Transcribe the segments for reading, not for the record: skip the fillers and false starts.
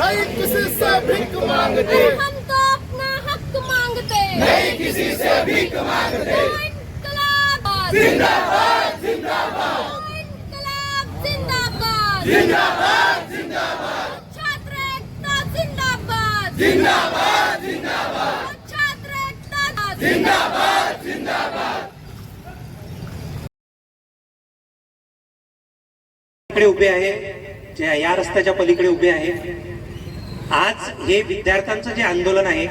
नहीं किसी से भीख मांगते, हम तो अपना हक मांगते, नहीं किसी से भीख मांगते। इनकलाब जिंदाबाद जिंदाबाद इनकलाब जिंदाबाद, जिंदाबाद जिंदाबाद छात्र एकता जिंदाबाद, जिंदाबाद जिंदाबाद छात्र एकता जिंदाबाद जिंदाबाद। पलीकडे उभे आहे, जे या रस्त्याच्या पलीकडे उभे आहे. आज हे विद्यार्थ्यांचं जे आंदोलन आहे,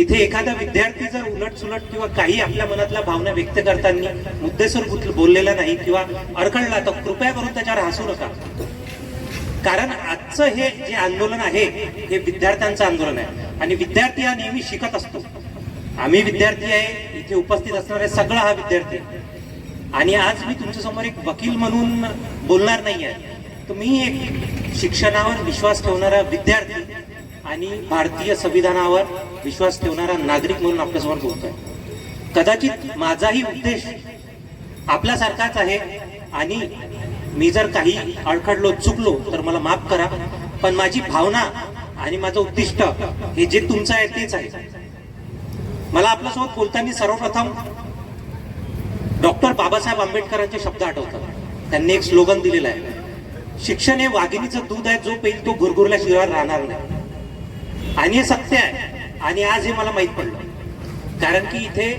इथे एखादा विद्यार्थी जर उलटसुलट किंवा काही आपल्या मनातल्या भावना व्यक्त करताना मुद्देसूद बोललेला नाही किंवा अडखळला तर कृपया करून त्याच्यावर हसू नका. कारण आजचं हे जे आंदोलन आहे हे विद्यार्थ्यांचं आंदोलन आहे आणि विद्यार्थी हा नेहमी शिकत असतो. आम्ही विद्यार्थी आहे, इथे उपस्थित असणारे सगळा हा विद्यार्थी. आणि आज मी तुमच्यासमोर एक वकील म्हणून बोलणार नाही आहे, तर मी एक शिक्षणावर विश्वास ठेवणारा विद्यार्थी आणि भारतीय संविधानावर विश्वास ठेवणारा नागरिक म्हणून आपल्यासमोर बोलतोय. कदाचित माझाही उद्देश आपल्यासारखाच आहे आणि मी जर काही अडखडलो चुकलो तर मला माफ करा, पण माझी भावना आणि माझं उद्दिष्ट हे जे तुमचं आहे तेच आहे. मला आपल्यासोबत बोलताना सर्वप्रथम डॉक्टर बाबासाहेब आंबेडकरांचे शब्द आठवतात. त्यांनी एक स्लोगन दिलेलं आहे, शिक्षण हे वाघिणीचं दूध आहे, जो पेल तो गुरगुरल्याशिवाय राहणार नाही. आणि हे सत्य आहे आणि आज हे मला माहीत पडलं. कारण की इथे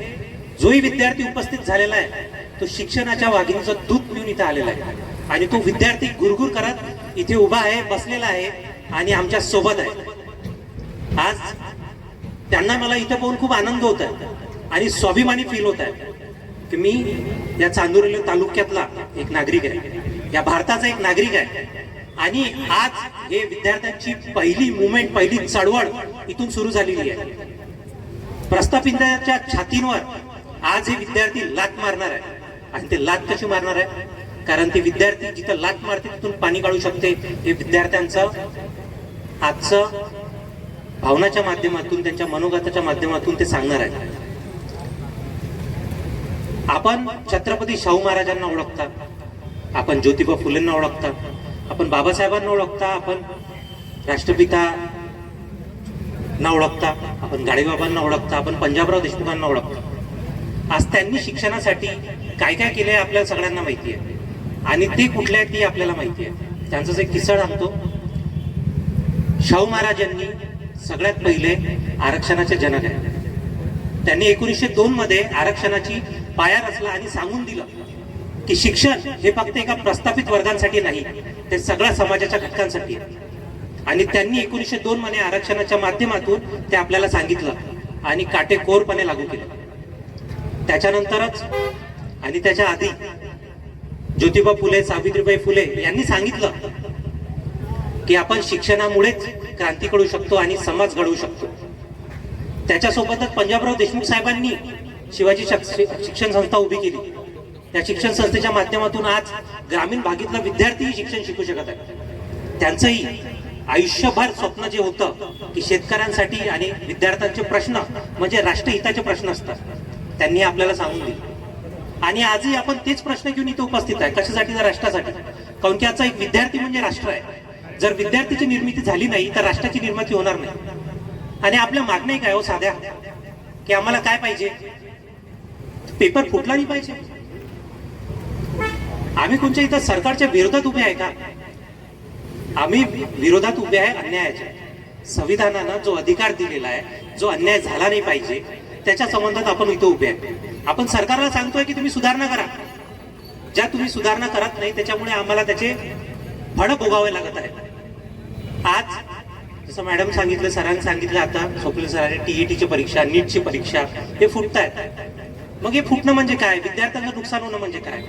जोही विद्यार्थी उपस्थित झालेला आहे तो शिक्षणाच्या वाघिणीचं दूध पिऊन इथे आलेला आहे आणि तो विद्यार्थी गुरगुर करत इथे उभा आहे, बसलेला आहे आणि आमच्या सोबत आहे. आज त्यांना मला इथे पाहून खूप आनंद होत आहे आणि स्वाभिमानी फील होत आहे की मी या चांदुर्ली तालुक्यातला एक नागरिक आहे, या भारताचा एक नागरिक आहे. आणि आज हे विद्यार्थ्यांची पहिली मुवमेंट, पहिली चळवळ इथून सुरू झालेली आहे. प्रस्थापितांच्या छातींवर आज हे विद्यार्थी लात मारणार आहे. आणि ते लात कशी मारणार आहे? कारण ते विद्यार्थी जिथं लात मारते तिथून पाणी काढू शकते. हे विद्यार्थ्यांचं आजचं भावनाच्या माध्यमातून, त्यांच्या मनोगताच्या माध्यमातून ते सांगणार आहे. आपण छत्रपती शाहू महाराजांना ओळखता, आपण ज्योतिबा फुलेंना ओळखता, आपण बाबासाहेबांना ओळखता, आपण राष्ट्रपिता ना ओळखता, आपण गाडगेबाबांना ओळखता, आपण पंजाबराव देशमुखांना ओळखता. आज त्यांनी शिक्षणासाठी काय काय केले आपल्याला सगळ्यांना माहिती आहे आणि ते कुठले आहेत ते आपल्याला माहिती आहे. त्यांचाच एक किस्सा सांगतो. शाहू महाराज यांनी सगळ्यात पहिले आरक्षणाचे जनक आहेत. त्यांनी 1902 मध्ये आरक्षणाची पाया रचला आणि सांगून दिलं की शिक्षण हे फक्त एका प्रस्थापित वर्गांसाठी नाही, ते सगळ्या समाजाच्या घटकांसाठी आहे. आणि त्यांनी 1902 मध्ये आरक्षणाच्या माध्यमातून ते आपल्याला सांगितलं आणि काटेकोरपणे लागू केलं. त्याच्यानंतरच आणि त्याच्या आधी ज्योतिबा फुले, सावित्रीबाई फुले यांनी सांगितलं की आपण शिक्षणामुळेच क्रांती घडवू शकतो आणि समाज घडवू शकतो. त्याच्यासोबतच पंजाबराव देशमुख साहेबांनी शिवाजी शिक्षण संस्था उभी केली. त्या शिक्षण संस्थेच्या माध्यमातून आज ग्रामीण भागातला विद्यार्थीही शिक्षण शिकू शकत आहे. त्यांचंही आयुष्यभर स्वप्न जे होतं की शेतकऱ्यांसाठी आणि विद्यार्थ्यांचे प्रश्न म्हणजे राष्ट्रहिताचे प्रश्न असतात, त्यांनी आपल्याला सांगून दिले. आणि आजही आपण तेच प्रश्न घेऊन इथे उपस्थित आहे. कशासाठी? तर राष्ट्रासाठी. कारण की आजचा एक विद्यार्थी म्हणजे राष्ट्र आहे. जर विद्यार्थीची निर्मिती झाली नाही तर राष्ट्राची निर्मिती होणार नाही. आणि आपल्या मागण्या काय हो साध्या, की आम्हाला काय पाहिजे? पेपर फुटला नाही पाहिजे. आम्ही कोणत्या इथं सरकारच्या विरोधात उभे आहे का? आम्ही विरोधात उभे आहे अन्यायाच्या. संविधानानं जो अधिकार दिलेला आहे, जो अन्याय झाला नाही पाहिजे त्याच्या संबंधात आपण इथे उभे आहे. आपण सरकारला सांगतोय की तुम्ही सुधारणा करा. ज्या तुम्ही सुधारणा करत नाही त्याच्यामुळे आम्हाला त्याचे फळ भोगावे लागत आहे. आज जसं मॅडम सांगितलं, सरांनी सांगितलं, आता स्वप्नील सरांनी टीईटीची परीक्षा, नीटची परीक्षा हे फुटतायत. मग हे फुटणं म्हणजे काय? विद्यार्थ्यांचं नुकसान होणं म्हणजे काय?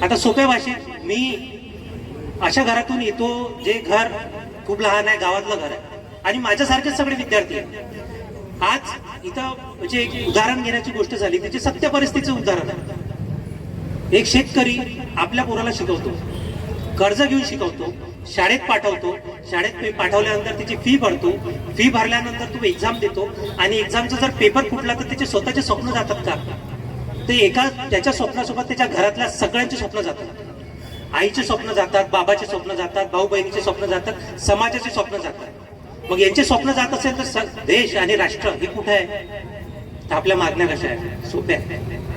आता सोप्या भाषेत, मी अशा घरातून येतो जे घर खूप लहान आहे, गावातलं घर आहे आणि माझ्यासारखेच सगळे विद्यार्थी आहेत. आज इथं म्हणजे एक उदाहरण घेण्याची गोष्ट झाली, त्याची सत्य परिस्थितीचं उदाहरण आहे. एक शेतकरी आपल्या पोराला शिकवतो, कर्ज घेऊन शिकवतो, शाळेत पाठवतो, शाळेत पाठवल्यानंतर त्याची फी भरतो, फी भरल्यानंतर तो एक्झाम देतो आणि एक्झामचा जर पेपर फुटला तर त्याचे स्वतःचे स्वप्न जातात का? ते एका त्याच्या स्वप्नासोबत त्याच्या घरातल्या सगळ्यांचे स्वप्न जातात. आईचे स्वप्न जातात, बाबाचे स्वप्न जातात, भाऊ बहिणीचे स्वप्न जातात, समाजाचे स्वप्न जातात. मग यांचे स्वप्न जात असेल तर देश आणि राष्ट्र हे कुठे आहे? तर आपल्या मागण्या कशा आहेत? सोप्या आहेत.